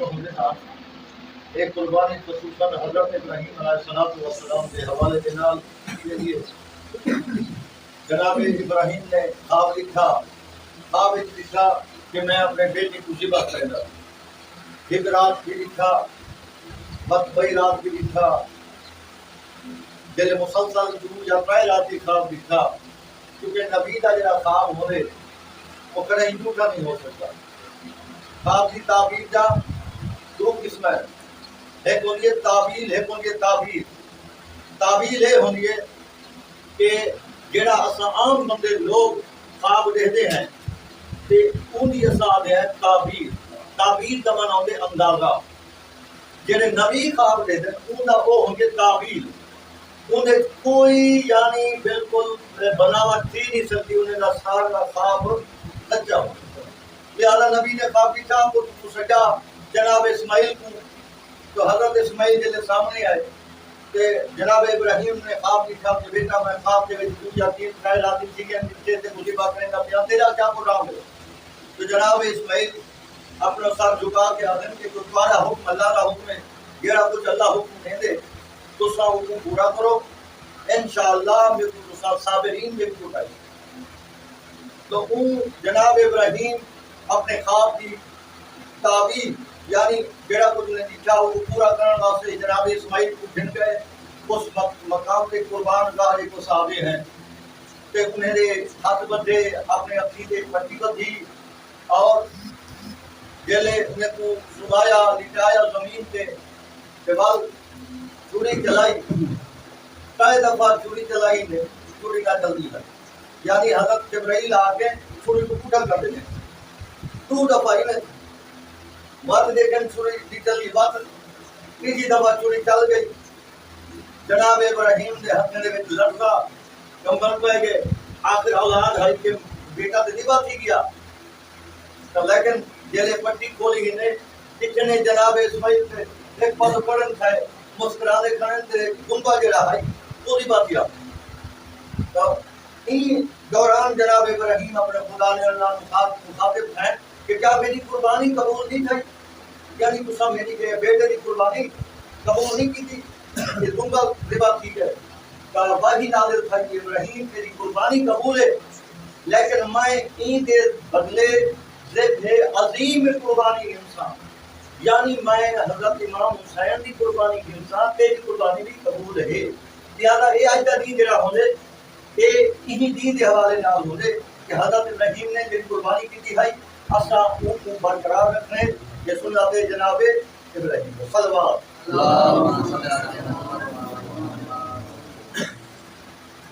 होने ना एक कुर्बानी खसूसन हज़रत इब्राहीम अलैहिस्सलातु वस्सलाम के हवाले के नाल के लिए जनाब इब्राहीम ने ख्वाब लिखा कि मैं अपने बेटी को ज़िबा करूंगा। एक रात भी लिखा, बस वही रात भी लिखा, जैसे मुसलसल शुरू या पहले रात की ख्वाब लिखा, क्योंकि नबी का जरा ख्वाब होने वो कहीं झूठा नहीं हो सकता। ख्वाब की ताबीर का दो किस्म है, एक होनी है ताबील, एक होनी है ताबीर। ताबील ये होनी है कि जेड़ा असा आम बंदे लोग ख्वाब देखते हैं ते उनकी असा है ताबीर। ताबीर का मन होंगे अंदाजा। जेड़े नबी ख्वाब देखते हैं उनका वो होंगे ताबील। उन्हें कोई यानी बिल्कुल बनावट थी नहीं सकती, उन्हें सारा ख्वाब सच्चा हो। लिहाजा नबी ने ख्वाब लिखा तो सजा जनाब इस्माइल को, तो हजरत इस्माइल के सामने आए कि जनाब इब्राहीम ने ख्वाब लिखा कि बेटा मैं ख्वाब के दूसरा तीन खैर आती थी कि नीचे से मुझे बात करने का बयान तेरा क्या प्रोग्राम है। तो जनाब इस्माइल अपना सर झुका के आदम के तुम्हारा हुक्म अल्लाह का हुक्म है, जेड़ा कुछ अल्लाह हुक्म दे दे तो सा हुक्म पूरा करो, इंशाअल्लाह मेरे को साबिरीन में उठाई। तो जनाब इब्राहीम अपने ख्वाब की ताबीर यानी जेड़ा कुछ ने लिखा वो पूरा करने वास्ते जनाब इस्माइल को गिन गए उस मकाम के कुर्बान गाह को साहबे हैं कि उन्हें हाथ बंधे अपने अकीदे पट्टी बंधी और जेले उन्हें को सुबाया लिटाया जमीन के बाद चूड़ी चलाई। कई दफा चूड़ी चलाई ने चूड़ी का जल्दी है यानी हजरत जिब्राइल आके चूड़ी को उठल कर देते। 2 दफा ही नहीं मत देखें चूड़ी चली बात, तीसरी दफा चूड़ी चल गई। जनाब इब्राहीम के हाथ में लड़का कंबल पै गए, आखिर औलाद है कि बेटा तो निभा थी गया। तो लेकिन जेले पट्टी खोली ने कितने जनाब इस्माइल से एक पद पड़न था मुस्कुराने खड़न से गुंबा जरा है पूरी बात किया। तो इन दौरान जनाब इब्राहीम अपने खुदा ने अल्लाह मुखातिब हैं कि क्या मेरी कुर्बानी कबूल नहीं थी, यानी तुसा मेरी बेटे की कुर्बानी कबूल नहीं की थी, ये गुंबा रिबा ठीक है। वाही नाज़िल था कि इब्राहीम तेरी कुर्बानी कबूल है, लेकिन मैं इन दे बदले ज़िद अजीम कुर्बानी इंसान यानी मैं हजरत इमाम हुसैन की कुर्बानी की इंसान तेरी कुर्बानी भी कबूल है। लिहाजा ये अज का दीन जरा होंगे ये इन्हीं दीन के हवाले नाल होंगे कि हजरत इब्राहीम ने जिस कुर्बानी की थी भाई असा उनको बरकरार रखने ये सुन्नत जनाब इब्राहीम सल्लल्लाहु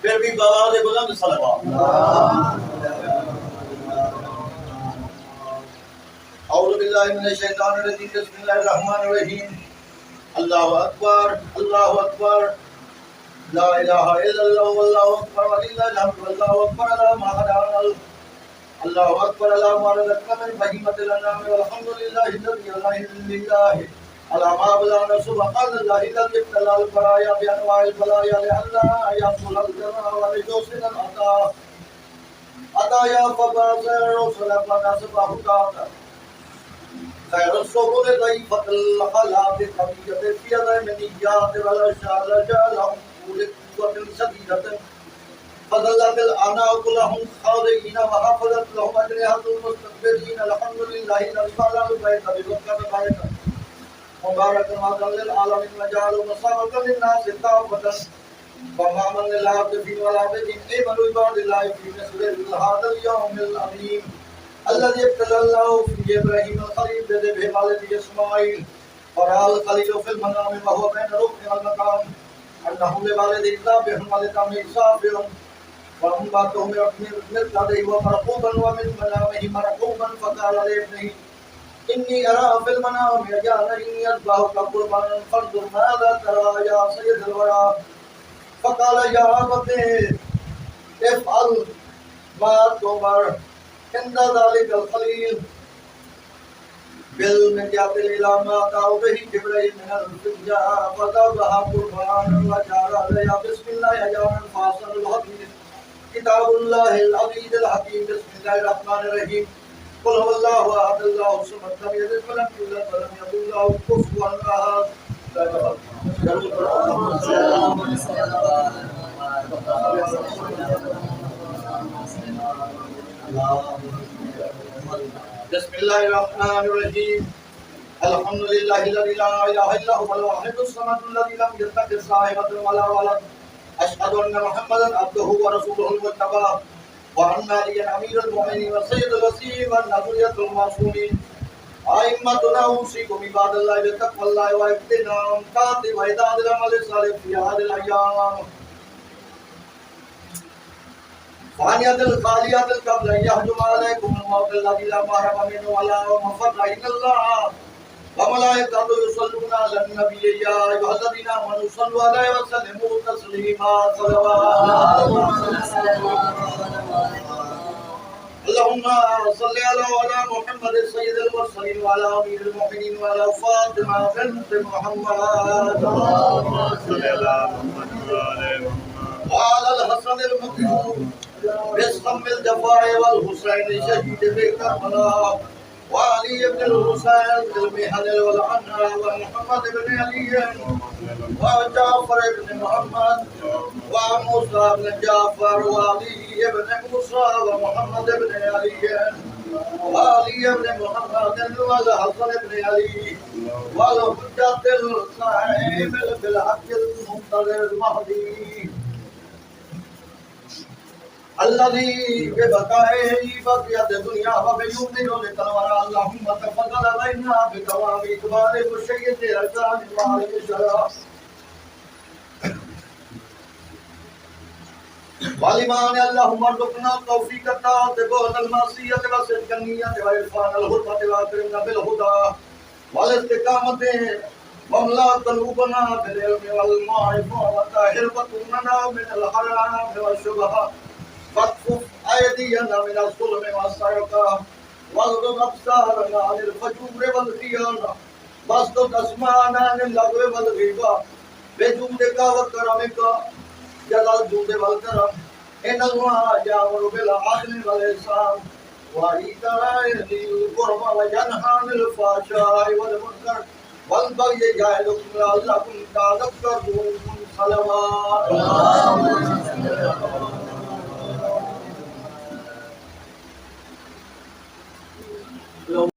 फिर भी बाबा दे बुलंद सल्लल्लाहु औज़ु बिल्लाहि मिनश शैतानिर रजीम बिस्मिल्लाहिर रहमानिर रहीम अल्लाहु अकबर ला इलाहा इल्लल्लाह वल्लाहु अकबर वलिल्लाहिल हम्द वल्लाहु अकबर अला मा हदाना अल्लाहु अकबर अला मा रज़क़ना मिन बहीमतिल अनआम वल्हम्दुलिल्लाहि अल्लज़ी अला मा बलाना सुब्हानल्लाहि अल्लज़ी इब्तलाल बराया बि अनवाइल बलाया लिअल्ला यक़ुलल जमा व लिजुसिल अताया फबाज़र रसूल फनासबाहु का खैर सुबुल ज़ईफ़तल खलात खबीयत फ़ियद मिनियात वल शाल जालहुम कुल कुव्वतिन सदीदत फज़लतिल अनाक़ लहुम ख़ाज़ीन व हफ़ज़त लहुम अजनिहतुल मुस्तक़बिरीन अल्हम्दुलिल्लाहि नज़्ज़लल बैत बिबरकत बैत मुबारकन व लिल आलमीन व जअल मसाबतन लिन्नास ताबतन व मामन लिल आबिदीन वल आबिदीन इमनु इबादिल्लाहि फी मिस्लिल हादल यौमिल अज़ीम الذي ابتلى الله في ابراهيم الخليل بذبح والده اسماعيل ورأى الخليل في المنام وهو بين الركن والمقام انه لوالده ذابح ولتمه صابر فانبته من لديه مرقوبا ومن منامه مرقوبا فقال لابنه اني ارى في المنام يجعلني يذبحك قربانا فانظر ماذا ترى يا سيد الورى فقال يا ابت افعل ما تؤمر عند ذلك الخليل بالمنجات إلى ما أتاه به جبريل من الفجاء فذبح قربانا وجعل عليها بسم الله يوما فاصل الحديث كتاب الله العزيز الحكيم بسم الله الرحمن الرحيم قل هو الله احد الله الصمد لم يلد ولم يولد ولم يكن له كفوا احد بسم الله الرحمن الرحيم الحمد لله الذي لا اله الا هو الواحد الصمد الذي لم يتخذ صاحبة ولا ولد اشهد ان محمدا عبده ورسوله المجتبى وأن عليا أمير المؤمنين وسيد الوصيين والنبية المعصومين أئمتنا أوصيكم عباد الله بتقوى الله واجتناب طاعته وإعداد العمل الصالح في هذه الأيام فانية الخالية قبل أن يهجم عليكم الموت الذي لا مهرب منه ولا مفر إن الله وملائكته يصلون على النبي يا أيها الذين آمنوا صلوا عليه وسلموا تسليما صلوات اللهم صل على محمد سيد المرسلين وعلى امير المؤمنين وعلى فاطمه بنت محمد اللهم صل على محمد وعلى الحسن المكتوم باسم الجفاء والحسين شهيد بكربلاء وعلي بن الحسين بالمحن والعناء ومحمد بن علي وجعفر بن محمد وموسى بن جعفر وعلي بن موسى ومحمد بن علي وعلي بن محمد والحسن بن علي والحجة القائم بالحق المنتظر المهدي الذي ببقائه بقيت الدنيا وبيومنا لتنور اللهم تفضل علينا بدوام إقبال مشيد أركان المعارف الشرع والإيمان اللهم ارزقنا التوفيق الطاعة بعد المعصية وصدق النية وعرفان الحرمة وأكرمنا بالهدى والاستقامة واملأ قلوبنا بالعلم والمعرفة وطهر بطوننا من الحرام والشبهات فاكفف أيدينا من الظلم والسرقة واغضب أبصارنا عن الفجور والخيانة واسدد أسماعنا عن اللغو والغيبة بجودك وكرمك جل الجود والكرم إن الله يأمر بالعدل والإحسان وإيتاء ذي القربى وينهى عن الفحشاء والمنكر والبغي يعظكم لعلكم تذكرون صلوات